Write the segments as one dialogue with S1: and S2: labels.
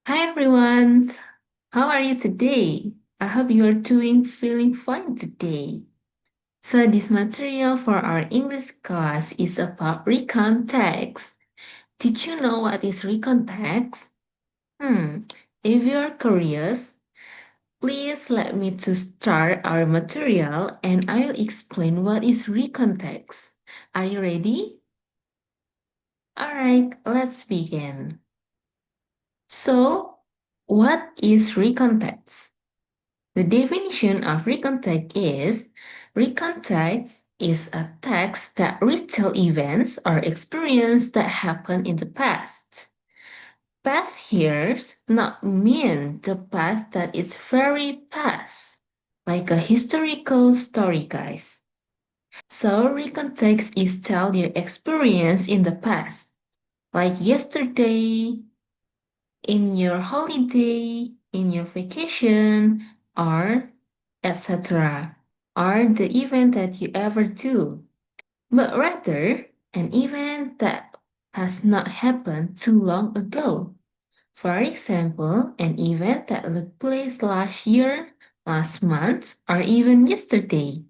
S1: Hi everyone, how are you today? I hope you are feeling fine today. So this material for our English class is about recount text. Did you know what is recount text? If you are curious, please let me to start our material and I will explain what is recount text. Are you ready? Alright, let's begin. So, what is recount text? The definition of recount text is recount text is a text that retells events or experiences that happened in the past. Past here not mean the past that is very past, like a historical story, guys. So recount text is tell your experience in the past, like yesterday, in your holiday, in your vacation, or etc., or the event that you ever do, but rather an event that has not happened too long ago. For example, an event that took place last year, last month, or even yesterday.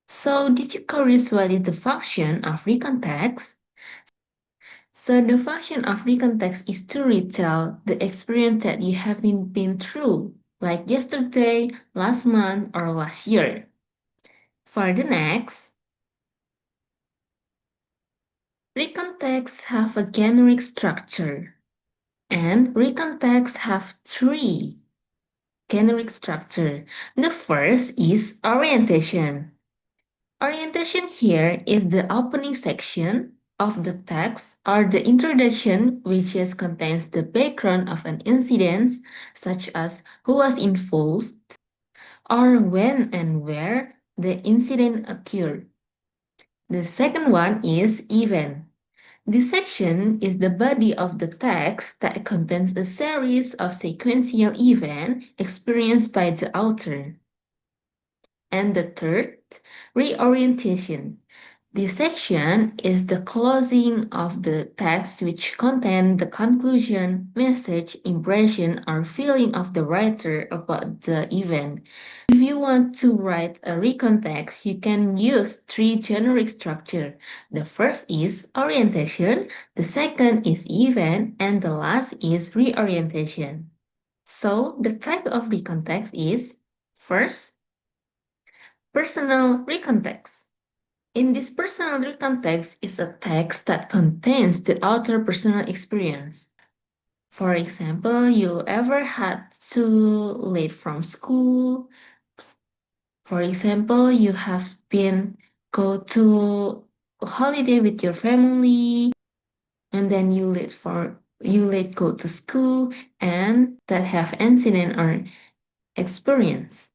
S1: So, did you curious what is the function of recontext? So the function of recontext is to retell the experience that you haven't been through, like yesterday, last month, or last year. For the next, recontexts have a generic structure, and recontexts have three generic structure. The first is orientation. Orientation here is the opening section of the text or the introduction which just contains the background of an incident such as who was involved or when and where the incident occurred. The second one is event. This section is the body of the text that contains a series of sequential events experienced by the author. And the third, reorientation. This section is the closing of the text which contains the conclusion, message, impression, or feeling of the writer about the event. If you want to write a recon text, you can use three generic structure. The first is orientation, the second is event, and the last is reorientation. So the type of recon text is first, personal recon text. In this personal context is a text that contains the author personal experience. For example, you ever had to late from school. For example, you have been go to a holiday with your family and then you late go to school and that have incident or experience.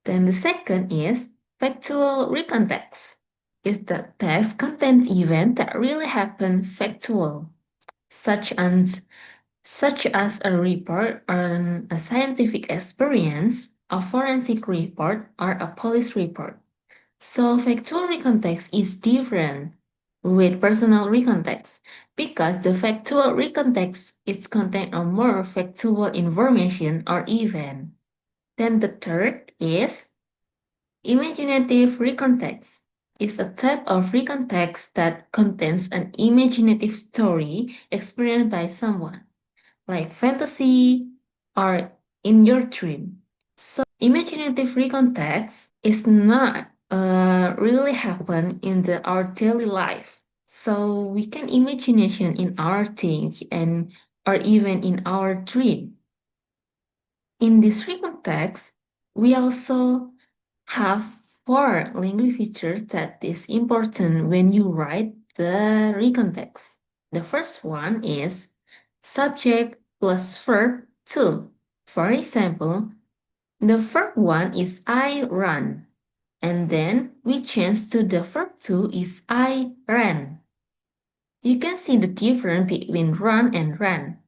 S1: Then the second is factual recontext. Is the text contains event that really happen factual, such as a report on a scientific experience, a forensic report, or a police report. So factual recontext is different with personal recontext because the factual recontext is contain a more factual information or event. Then the third is imaginative recontext is a type of recontext that contains an imaginative story experienced by someone, like fantasy or in your dream. So imaginative recontext is not really happen in our daily life. So we can imagination in our things and or even in our dream. In this recontext, we also have four language features that is important when you write the recontext. The first one is subject plus verb 2. For example, the verb 1 is I run, and then we change to the verb 2 is I ran. You can see the difference between run and ran.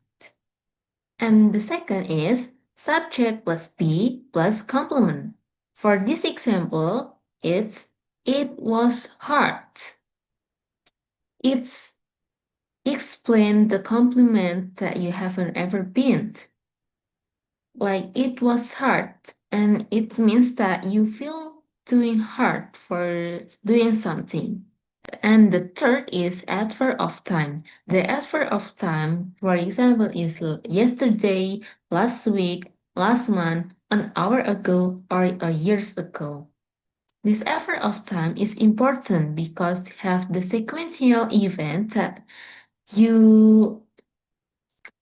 S1: And the second is subject plus be plus complement. For this example, it was hard. It's Explain the compliment that you haven't ever been. Like it was hard, and it means that you feel doing hard for doing something. And the third is adverb of time. The adverb of time, for example, is yesterday, last week, last month, an hour ago, or years ago. This adverb of time is important because have the sequential event that you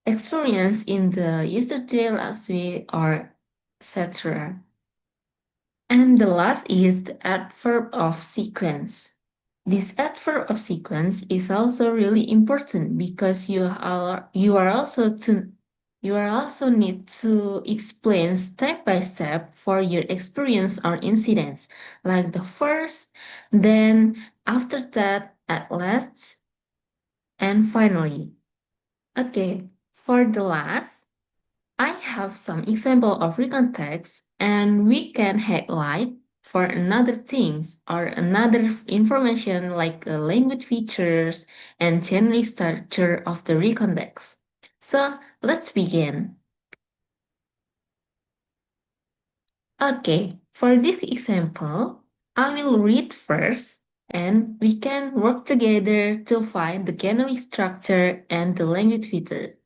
S1: experience in the yesterday, last week, or etc. And the last is the adverb of sequence. This adverb of sequence is also really important because you are also need to explain step by step for your experience or incidents, like the first, then after that, at last, and finally. Okay, for the last, I have some example of recon text and we can highlight for another things or another information like language features and generic structure of the recon text. So let's begin. Okay, for this example, I will read first and we can work together to find the generic structure and the language feature.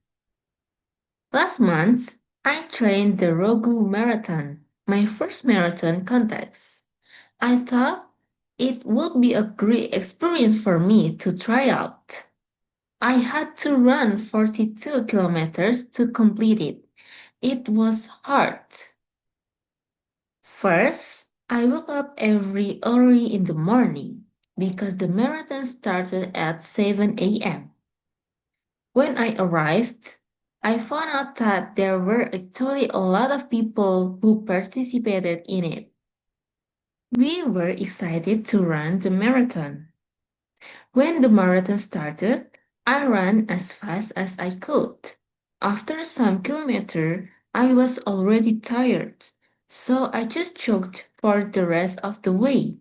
S1: Last month, I trained the Rogu Marathon, my first marathon contest. I thought it would be a great experience for me to try out. I had to run 42 kilometers to complete it. It was hard. First, I woke up every early in the morning because the marathon started at 7 a.m. When I arrived, I found out that there were actually a lot of people who participated in it. We were excited to run the marathon. When the marathon started, I ran as fast as I could. After some kilometers, I was already tired, so I just jogged for the rest of the way.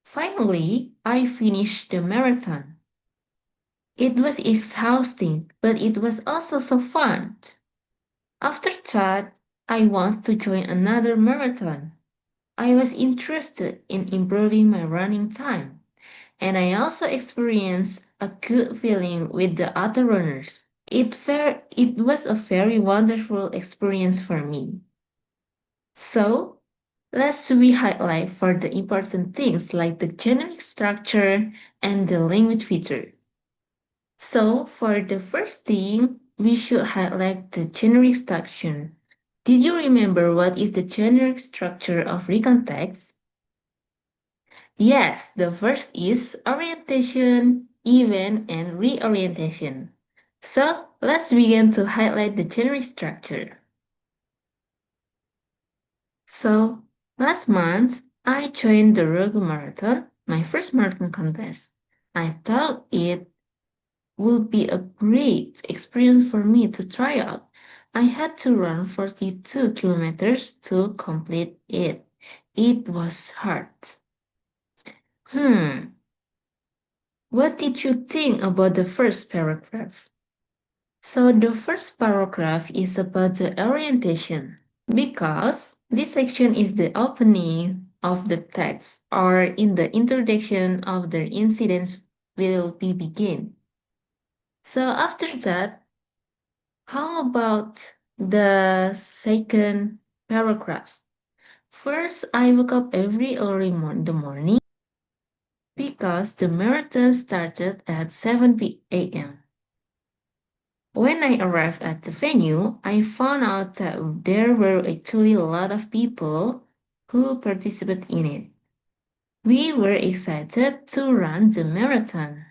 S1: Finally, I finished the marathon. It was exhausting, but it was also so fun. After that, I want to join another marathon. I was interested in improving my running time, and I also experienced a good feeling with the other runners. It was a very wonderful experience for me. So, let's we highlight for the important things like the generic structure and the language feature. So for the first thing, we should highlight the generic structure. Did you remember what is the generic structure of recon text? Yes, the first is orientation, event, and reorientation. So let's begin to highlight the generic structure. So last month, I joined the Rogue Marathon, my first marathon contest. I thought it would be a great experience for me to try out. I had to run 42 kilometers to complete it. It was hard. Hmm, what did you think about the first paragraph? So, the first paragraph is about the orientation because this section is the opening of the text or in the introduction of the incidents will be begin. So, after that, how about the second paragraph? First, I woke up every early the morning because the marathon started at 7 a.m. When I arrived at the venue, I found out that there were actually a lot of people who participated in it. We were excited to run the marathon.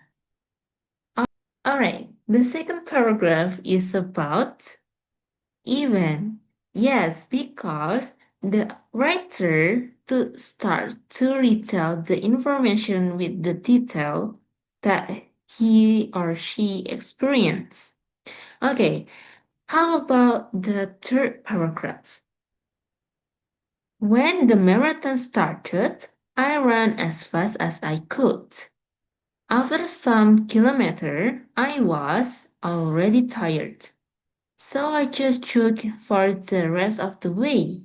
S1: Alright, the second paragraph is about even. Yes, because the writer to start to retell the information with the detail that he or she experienced. Okay, how about the third paragraph? When the marathon started, I ran as fast as I could. After some kilometer, I was already tired. So I just took for the rest of the way.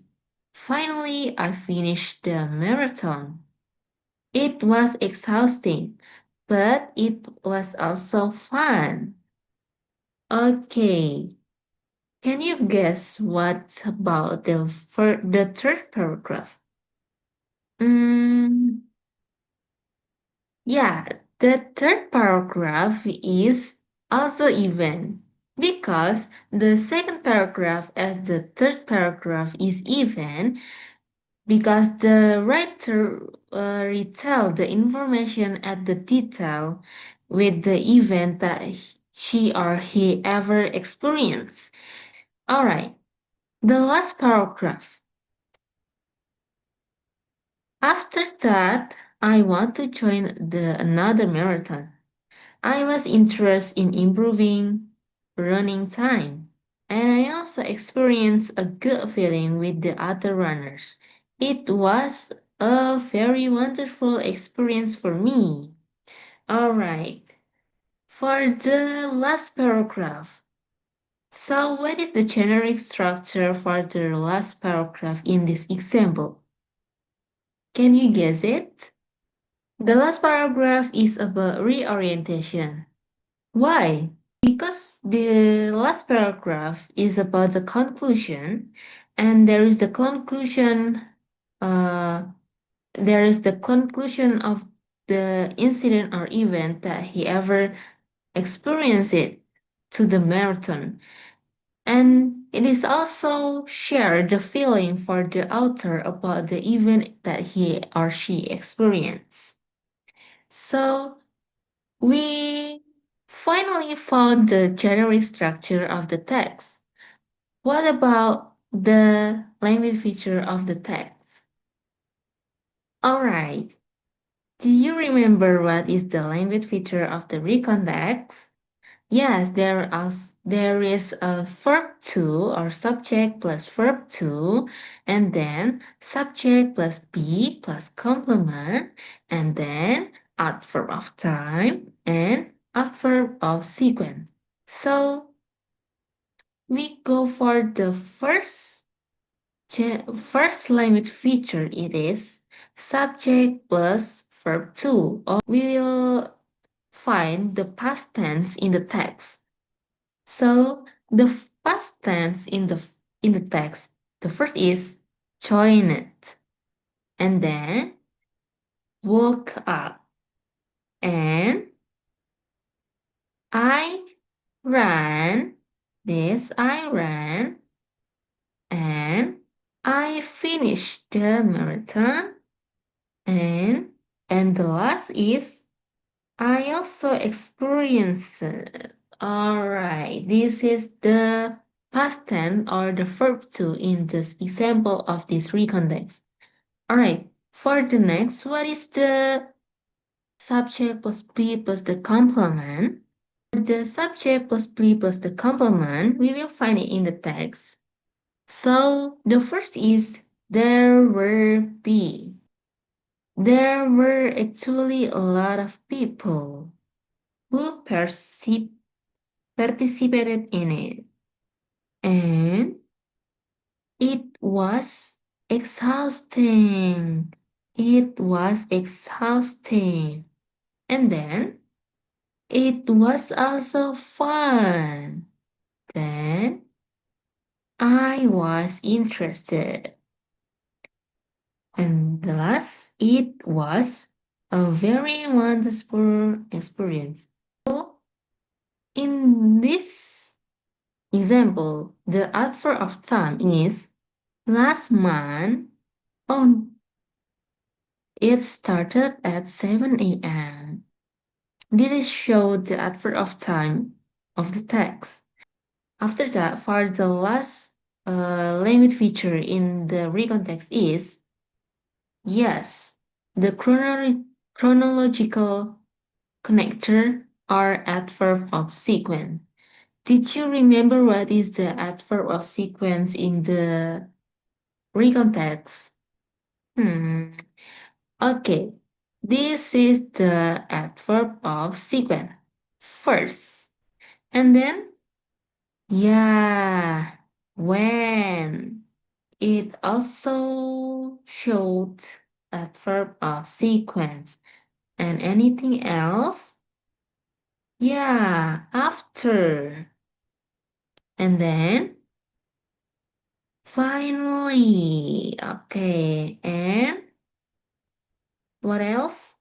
S1: Finally, I finished the marathon. It was exhausting, but it was also fun. Okay, can you guess what about the third paragraph? Mm, yeah, the third paragraph is also even because the second paragraph and the third paragraph is even because the writer retell the information at the detail with the event that she or he ever experienced. All right, the last paragraph. After that, I want to join the another marathon. I was interested in improving running time, and I also experienced a good feeling with the other runners. It was a very wonderful experience for me. All right, for the last paragraph. So, what is the generic structure for the last paragraph in this example? Can you guess it? The last paragraph is about reorientation. Why? Because the last paragraph is about the conclusion, and uh, there is the conclusion of the incident or event that he ever experienced it to the marathon. And it is also share the feeling for the author about the event that he or she experienced. So we finally found the generic structure of the text. What about the language feature of the text? Alright, do you remember what is the language feature of the recon text? Yes, there is a verb to or subject plus verb to, and then subject plus be plus complement, and then adverb of time and adverb of sequence. So we go for the first language feature. It is subject plus verb to. Or we will find the past tense in the text. So the past tense in the text, the first is joined, and then woke up, and I ran. This I ran, and I finished the marathon, and the last is I also experienced. All right, this is the past tense or the verb to in this example of this recontext. All right, for the next, what is the subject plus be plus the complement? The subject plus be plus the complement, we will find it in the text. So the first is there were be. There were actually a lot of people who participated in it, and it was exhausting. It was exhausting. And then it was also fun. Then I was interested. And the last, it was a very wonderful experience. So in this example, the adverb of time is last month. Oh, it started at 7 a.m. This shows the adverb of time of the text. After that, for the last language feature in the recontext is yes, the chronological connector or adverb of sequence. Did you remember what is the adverb of sequence in the recontext? Hmm. Okay. This is the adverb of sequence. First. And then, yeah, when. It also showed adverb of sequence. And anything else? Yeah, after. And then, finally. Okay, and what else?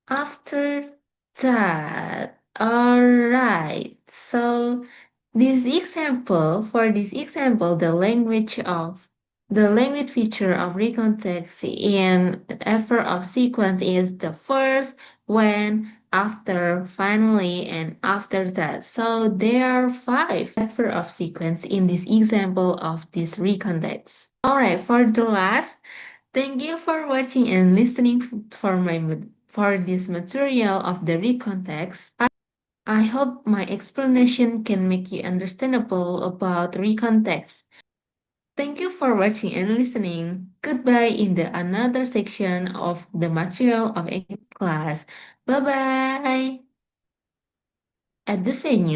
S1: After that. Alright. So this example, the language feature of recontext in effort of sequence is the first, when, after, finally, and after that. So there are five effort of sequence in this example of this recontext. Alright, for the last, thank you for watching and listening for this material of the recontext. I hope my explanation can make you understandable about recontext. Thank you for watching and listening. Goodbye in the another section of the material of English class. Bye bye. At the venue,